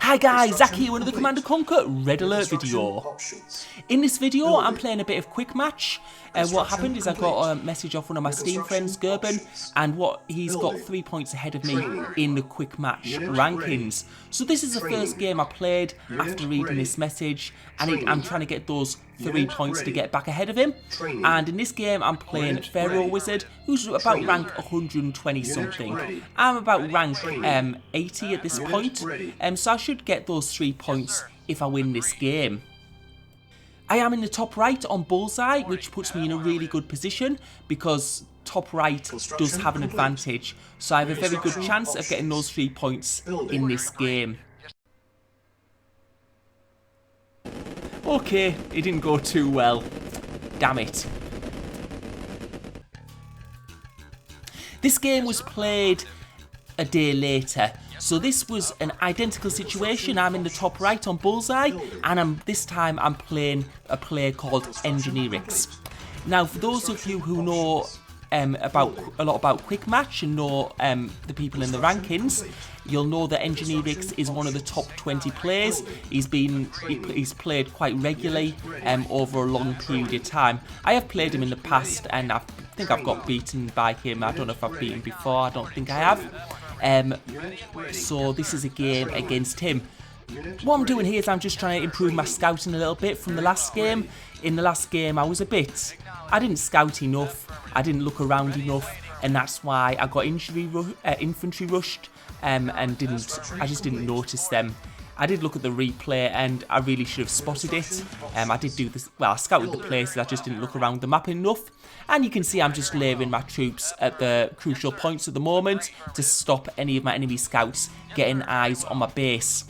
Hi guys, Zach here with another Command & Conquer Red Alert video. In this video I'm playing a bit of quick match. What happened is I got a message off one of my Steam friends, Gerben, and he's got 3 points ahead of me in the quick match rankings. So this is the first game I played after reading this message, and I'm trying to get those 3 points to get back ahead of him. And in this game I'm playing Pharaoh Wizard, who's about rank 120 something. I'm about rank 80 at this point, so I should get those 3 points if I win this game. I am in the top right on Bullseye, which puts me in a really good position because top right does have an advantage. So I have a very good chance of getting those 3 points in this game. Okay, it didn't go too well. Damn it. This game was played a day later. So this was an identical situation. I'm in the top right on Bullseye, and this time I'm playing a player called Engineerix. Now, for those of you who know a lot about quick match and know the people in the rankings, you'll know that Engineerix is one of the top 20 players. He's played quite regularly over a long period of time. I have played him in the past, and I think I've got beaten by him. I don't know if I've beaten before. I don't think I have. So this is a game against him. What I'm doing here is I'm just trying to improve my scouting a little bit from the last game. In the last game I didn't scout enough, I didn't look around enough, and that's why I got infantry rushed and I just didn't notice them. I did look at the replay and I really should have spotted it. I did do this, well, I scouted the places, I just didn't look around the map enough. And you can see I'm just layering my troops at the crucial points at the moment to stop any of my enemy scouts getting eyes on my base.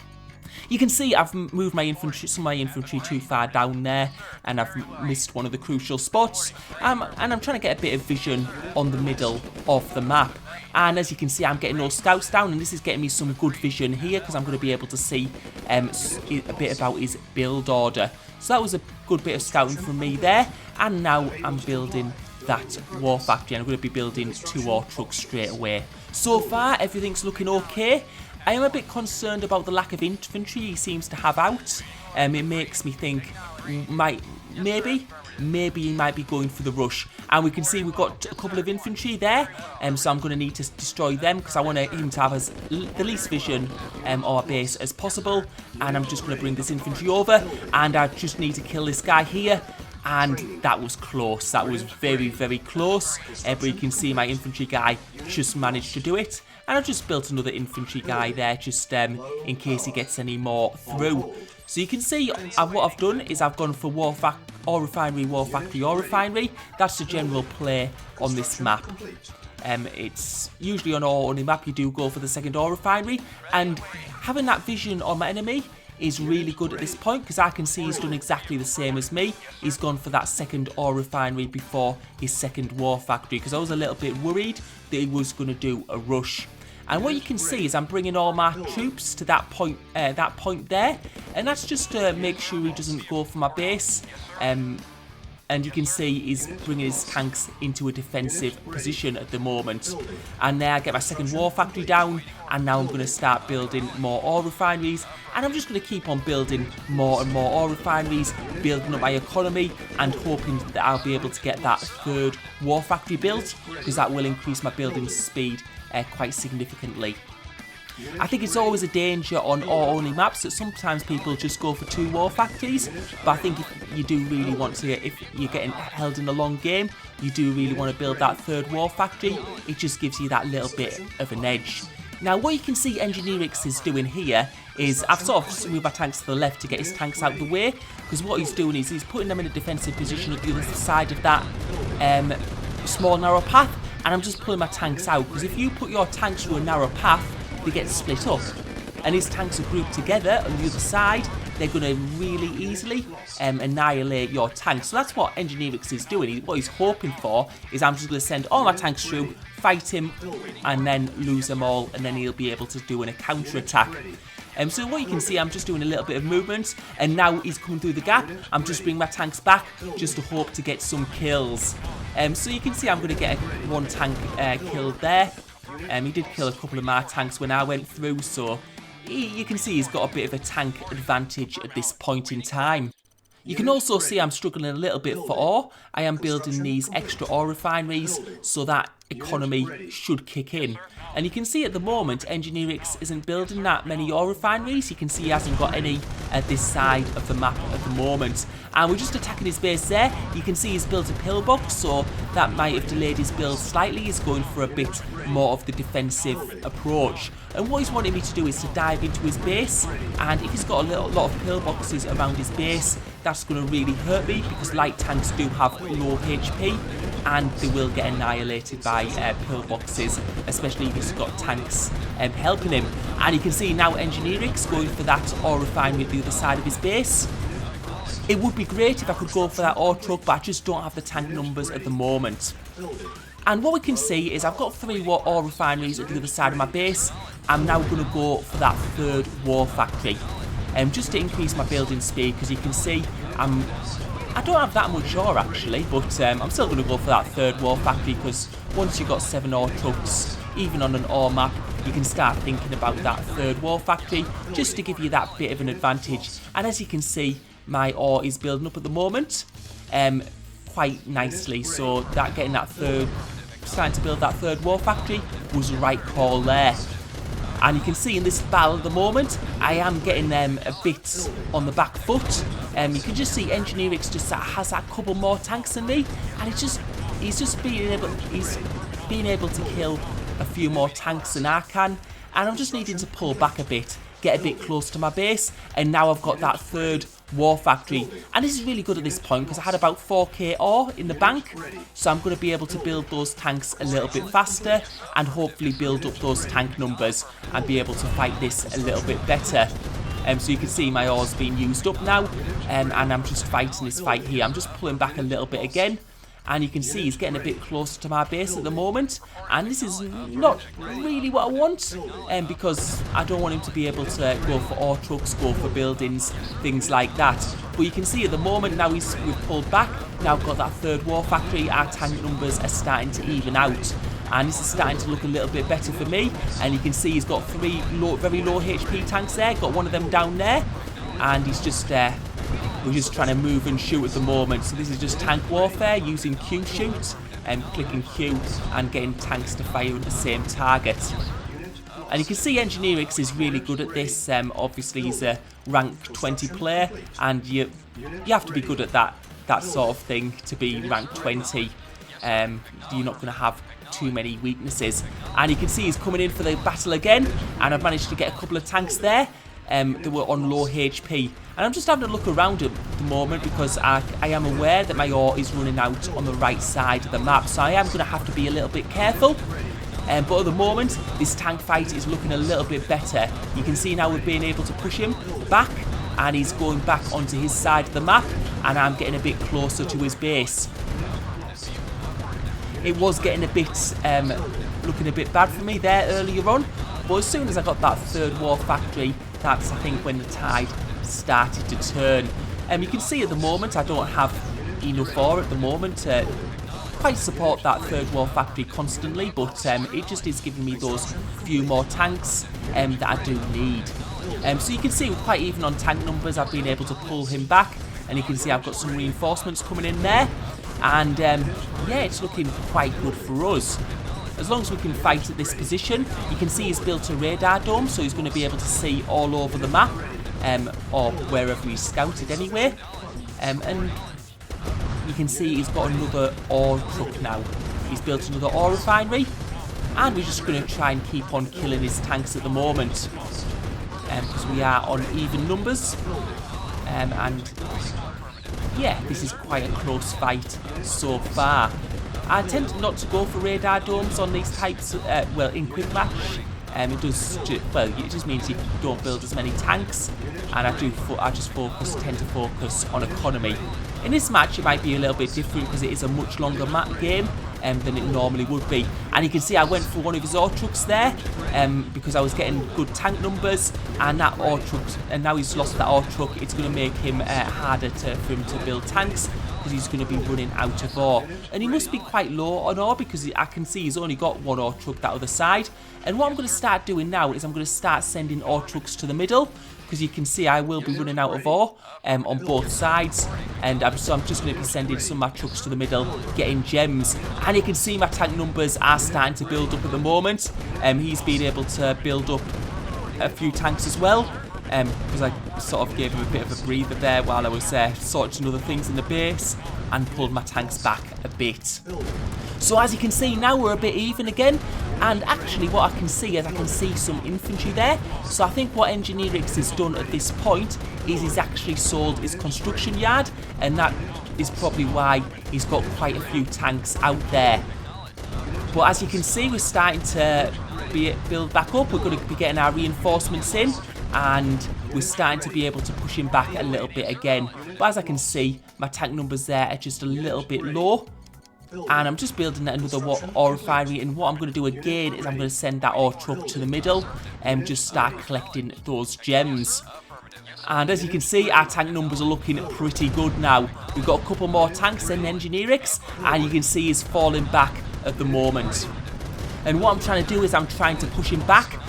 You can see I've moved some of my infantry too far down there, and I've missed one of the crucial spots. And I'm trying to get a bit of vision on the middle of the map. And as you can see, I'm getting those scouts down, and this is getting me some good vision here because I'm going to be able to see a bit about his build order. So that was a good bit of scouting from me there. And now I'm building that war factory, and I'm going to be building 2 war trucks straight away. So far, everything's looking okay. I am a bit concerned about the lack of infantry he seems to have out. It makes me think maybe he might be going for the rush. And we can see we've got a couple of infantry there, so I'm going to need to destroy them because I want him to have the least vision on our base as possible. And I'm just going to bring this infantry over, and I just need to kill this guy here. And that was close. That was very, very close. But you can see my infantry guy just managed to do it. And I've just built another infantry guy there just in case he gets any more through. So you can see what I've done is I've gone for ore refinery, war factory, ore refinery. That's the general play on this map. It's usually on our only map you do go for the second ore refinery. And having that vision on my enemy is really good at this point because I can see he's done exactly the same as me. He's gone for that second ore refinery before his second war factory because I was a little bit worried that he was going to do a rush. And what you can see is I'm bringing all my troops to that point there, and that's just to make sure he doesn't go for my base. And you can see he's bringing his tanks into a defensive position at the moment. And there I get my second war factory down, and now I'm going to start building more ore refineries. And I'm just going to keep on building more and more ore refineries, building up my economy, and hoping that I'll be able to get that third war factory built, because that will increase my building speed quite significantly. I think it's always a danger on ore-only maps that sometimes people just go for 2 war factories, but I think if you do really want to, if you're getting held in a long game, you do really want to build that third war factory. It just gives you that little bit of an edge. Now what you can see Engineerix is doing here is I've sort of moved my tanks to the left to get his tanks out of the way, because what he's doing is he's putting them in a defensive position at the other side of that small narrow path, and I'm just pulling my tanks out, because if you put your tanks through a narrow path, they get split up, and his tanks are grouped together on the other side. They're going to really easily annihilate your tanks. So that's what Engineerix is doing. What he's hoping for is I'm just going to send all my tanks through, fight him, and then lose them all, and then he'll be able to do a counter-attack. So what you can see, I'm just doing a little bit of movement, and now he's coming through the gap. I'm just bringing my tanks back just to hope to get some kills. So you can see I'm going to get one tank killed there. He did kill a couple of my tanks when I went through, so you can see he's got a bit of a tank advantage at this point in time. You can also see I'm struggling a little bit for ore. I am building these extra ore refineries, so that economy should kick in. And you can see at the moment, Engineerix isn't building that many ore refineries. You can see he hasn't got any at this side of the map at the moment. And we're just attacking his base there. You can see he's built a pillbox, so that might have delayed his build slightly. He's going for a bit more of the defensive approach. And what he's wanting me to do is to dive into his base. And if he's got a lot of pillboxes around his base, that's going to really hurt me, because light tanks do have low HP and they will get annihilated by pillboxes, especially if he's got tanks helping him. And you can see now Engineerix going for that ore refinery at the other side of his base. It would be great if I could go for that ore truck, but I just don't have the tank numbers at the moment. And what we can see is I've got 3 ore refineries at the other side of my base. I'm now going to go for that 3rd war factory. Just to increase my building speed, because you can see I don't have that much ore actually, but I'm still going to go for that 3rd war factory, because once you've got 7 ore trucks, even on an ore map, you can start thinking about that 3rd war factory, just to give you that bit of an advantage. And as you can see, my ore is building up at the moment quite nicely, so that starting to build that 3rd war factory was the right call there. And you can see in this battle at the moment, I am getting them a bit on the back foot. You can just see Engineerix just has that couple more tanks than me, and he's being able to kill a few more tanks than I can. And I'm just needing to pull back a bit, get a bit close to my base, and now I've got that 3rd war factory. And this is really good at this point, because I had about 4k ore in the bank, so I'm going to be able to build those tanks a little bit faster and hopefully build up those tank numbers and be able to fight this a little bit better. So you can see my ore's being used up now, and I'm just fighting this fight here. I'm just pulling back a little bit again, and you can see he's getting a bit closer to my base at the moment, and this is not really what I want, because I don't want him to be able to go for ore trucks, go for buildings, things like that. But you can see at the moment now we've pulled back, now I've got that 3rd war factory, our tank numbers are starting to even out, and this is starting to look a little bit better for me. And you can see he's got 3 very low HP tanks there, got one of them down there, and he's just we're just trying to move and shoot at the moment. So this is just tank warfare using Q shoot, and clicking Q and getting tanks to fire at the same target. And you can see Engineerix is really good at this. Obviously he's a rank 20 player, and you have to be good at that sort of thing to be rank 20. You're not going to have too many weaknesses. And you can see he's coming in for the battle again, and I've managed to get a couple of tanks there that were on low HP. And I'm just having a look around at the moment, because I am aware that my ore is running out on the right side of the map, so I am going to have to be a little bit careful. But at the moment, this tank fight is looking a little bit better. You can see now we're being able to push him back, and he's going back onto his side of the map, and I'm getting a bit closer to his base. It was getting a bit, looking a bit bad for me there earlier on, but as soon as I got that 3rd war factory, that's I think when the tide started to turn. You can see at the moment I don't have enough ore at the moment to quite support that 3rd war factory constantly, but it just is giving me those few more tanks that I do need. So you can see we're quite even on tank numbers. I've been able to pull him back, and you can see I've got some reinforcements coming in there, and yeah, it's looking quite good for us. As long as we can fight at this position. You can see he's built a radar dome, so he's going to be able to see all over the map, or wherever he's scouted anyway. And you can see he's got another ore truck now. He's built another ore refinery, and we're just going to try and keep on killing his tanks at the moment, because we are on even numbers. And yeah, this is quite a close fight so far. I tend not to go for radar domes on these types, well, in quick match. It just means you don't build as many tanks, and I just tend to focus on economy. In this match, it might be a little bit different because it is a much longer map game than it normally would be. And you can see I went for one of his ore trucks there, because I was getting good tank numbers, and now he's lost that ore truck. It's going to make him harder for him to build tanks. because he's going to be running out of ore. And he must be quite low on ore because I can see he's only got one ore truck that other side. And what I'm going to start doing now is I'm going to start sending ore trucks to the middle, because you can see I will be running out of ore on both sides, and so I'm just going to be sending some of my trucks to the middle, getting gems. And you can see my tank numbers are starting to build up at the moment. He's been able to build up a few tanks as well, because I sort of gave him a bit of a breather there while I was sorting other things in the base, and pulled my tanks back a bit. So as you can see now, we're a bit even again. And actually what I can see is I can see some infantry there. So I think what Engineerix has done at this point is he's actually sold his construction yard, and that is probably why he's got quite a few tanks out there. But as you can see, we're starting to build back up. We're going to be getting our reinforcements in, and we're starting to be able to push him back a little bit again. But as I can see, my tank numbers there are just a little bit low. And I'm just building another ore refinery, and what I'm going to do again is I'm going to send that ore truck to the middle and just start collecting those gems. And as you can see, our tank numbers are looking pretty good now. We've got a couple more tanks in Engineerix, and you can see he's falling back at the moment. And what I'm trying to do is I'm trying to push him back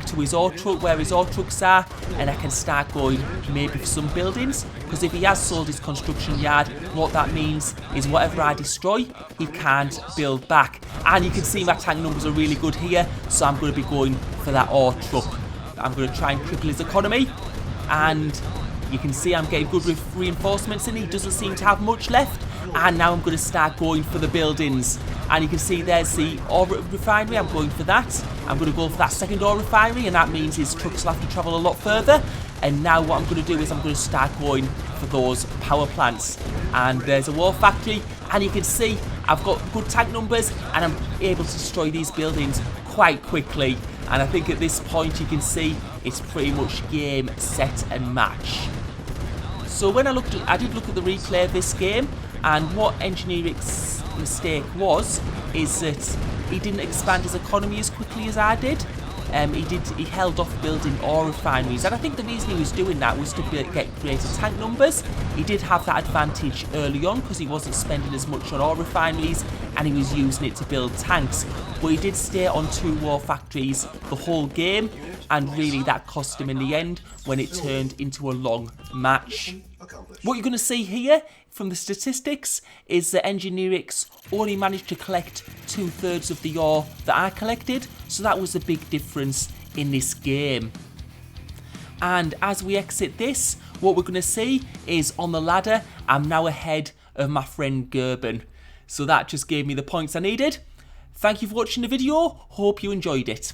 to his ore truck, where his ore trucks are, and I can start going maybe for some buildings, because if he has sold his construction yard, what that means is whatever I destroy, he can't build back. And you can see my tank numbers are really good here, so I'm going to be going for that ore truck. I'm going to try and cripple his economy, and you can see I'm getting good reinforcements in. He doesn't seem to have much left, and now I'm going to start going for the buildings. And you can see there's the ore refinery. I'm going for that. I'm going to go for that second ore refinery, and that means his trucks will have to travel a lot further. And now what I'm going to do is I'm going to start going for those power plants. And there's a war factory, and you can see I've got good tank numbers, and I'm able to destroy these buildings quite quickly. And I think at this point you can see it's pretty much game, set and match. So when I did look at the replay of this game, and what Engineerix's mistake is that he didn't expand his economy as quickly as I did. He held off building ore refineries, and I think the reason he was doing that was to get greater tank numbers. He did have that advantage early on because he wasn't spending as much on ore refineries, and he was using it to build tanks. But he did stay on 2 war factories the whole game, and really that cost him in the end when it turned into a long match. What you're going to see here from the statistics is that Engineerix only managed to collect 2/3 of the ore that I collected, so that was a big difference in this game. And as we exit this, what we're going to see is on the ladder, I'm now ahead of my friend Gerben. So that just gave me the points I needed. Thank you for watching the video, hope you enjoyed it.